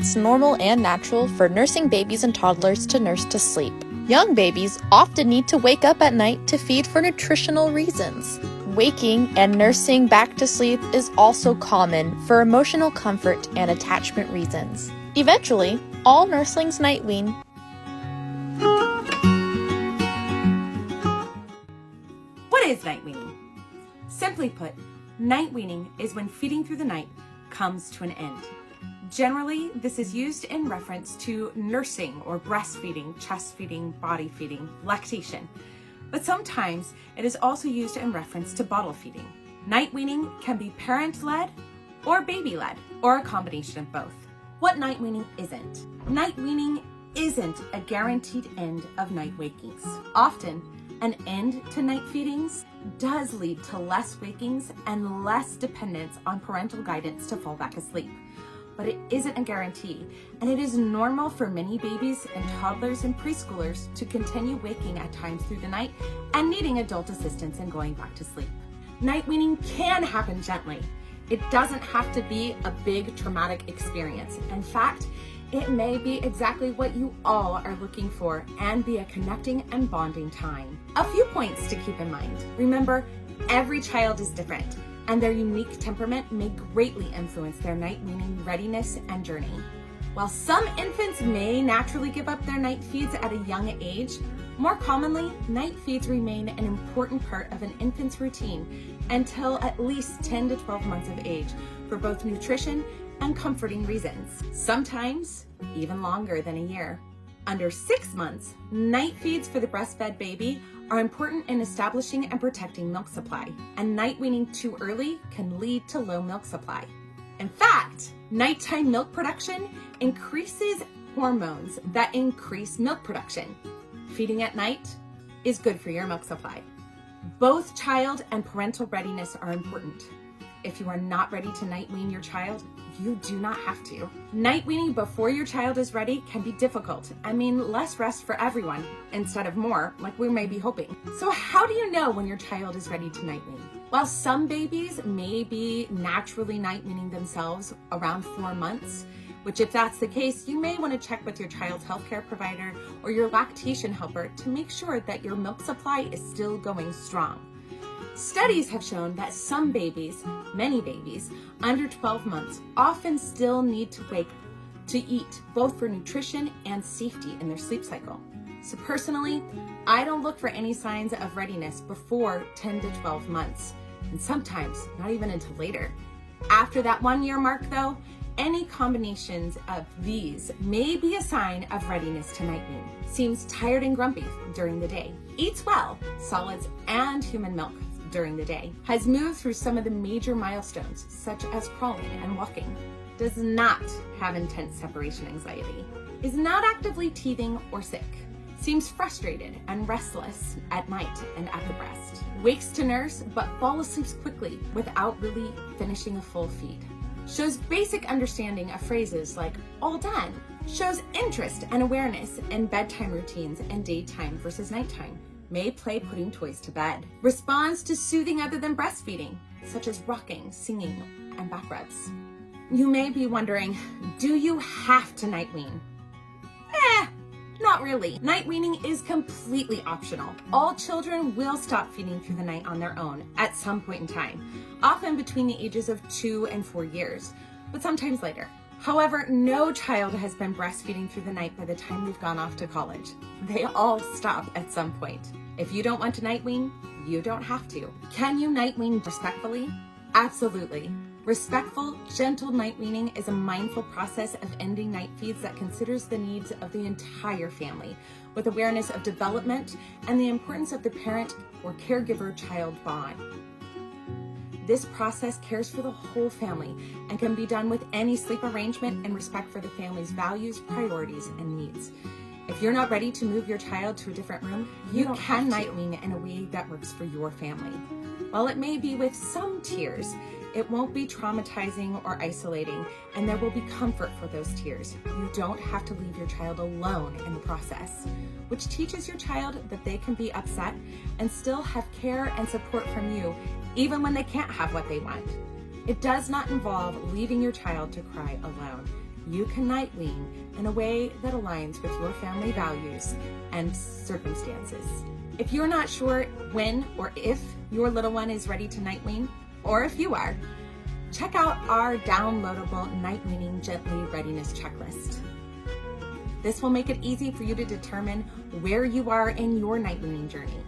It's normal and natural for nursing babies and toddlers to nurse to sleep. Young babies often need to wake up at night to feed for nutritional reasons. Waking and nursing back to sleep is also common for emotional comfort and attachment reasons. Eventually, all nurslings night wean. What is night weaning? Simply put, night weaning is when feeding through the night comes to an end. Generally, this is used in reference to nursing or breastfeeding, chest feeding, body feeding, lactation. But sometimes it is also used in reference to bottle feeding. Night weaning can be parent-led or baby-led, or a combination of both. What night weaning isn't? Night weaning isn't a guaranteed end of night wakings. Often, an end to night feedings does lead to less wakings and less dependence on parental guidance to fall back asleep. But it isn't a guarantee, and it is normal for many babies and toddlers and preschoolers to continue waking at times through the night and needing adult assistance in going back to sleep. Night weaning can happen gently. It doesn't have to be a big traumatic experience. In fact, it may be exactly what you all are looking for and be a connecting and bonding time. A few points to keep in mind. Remember, every child is different, and their unique temperament may greatly influence their night weaning readiness and journey. While some infants may naturally give up their night feeds at a young age, more commonly, night feeds remain an important part of an infant's routine until at least 10 to 12 months of age for both nutrition and comforting reasons, sometimes even longer than a year. Under 6 months, night feeds for the breastfed baby are important in establishing and protecting milk supply, and night weaning too early can lead to low milk supply. In fact, nighttime milk production increases hormones that increase milk production. Feeding at night is good for your milk supply. Both child and parental readiness are important. If you are not ready to night wean your child, you do not have to. Night weaning before your child is ready can be difficult. I mean, less rest for everyone instead of more, like we may be hoping. So how do you know when your child is ready to night wean? While some babies may be naturally night weaning themselves around 4 months, which if that's the case, you may want to check with your child's healthcare provider or your lactation helper to make sure that your milk supply is still going strong. Studies have shown that some babies, many babies, under 12 months often still need to wake to eat, both for nutrition and safety in their sleep cycle. So personally, I don't look for any signs of readiness before 10 to 12 months, and sometimes not even until later. After that 1 year mark though, any combinations of these may be a sign of readiness to night wean. Seems tired and grumpy during the day, eats well, solids and human milk during the day, has moved through some of the major milestones such as crawling and walking, does not have intense separation anxiety, is not actively teething or sick, seems frustrated and restless at night and at the breast, wakes to nurse but falls asleep quickly without really finishing a full feed, shows basic understanding of phrases like all done, shows interest and awareness in bedtime routines and daytime versus nighttime, may play putting toys to bed, responds to soothing other than breastfeeding, such as rocking, singing, and back rubs. You may be wondering, do you have to night wean? Not really. Night weaning is completely optional. All children will stop feeding through the night on their own at some point in time, often between the ages of 2 and 4 years, but sometimes later. However, no child has been breastfeeding through the night by the time they've gone off to college. They all stop at some point. If you don't want to night wean, you don't have to. Can you night wean respectfully? Absolutely. Respectful, gentle night weaning is a mindful process of ending night feeds that considers the needs of the entire family, with awareness of development and the importance of the parent or caregiver-child bond. This process cares for the whole family and can be done with any sleep arrangement in respect for the family's values, priorities, and needs. If you're not ready to move your child to a different room, you can night wean in a way that works for your family. While it may be with some tears, it won't be traumatizing or isolating, and there will be comfort for those tears. You don't have to leave your child alone in the process, which teaches your child that they can be upset and still have care and support from you, even when they can't have what they want. It does not involve leaving your child to cry alone. you can night wean in a way that aligns with your family values and circumstances. If you're not sure when or if your little one is ready to night wean, or if you are, check out our downloadable night weaning gently readiness checklist. This will make it easy for you to determine where you are in your night weaning journey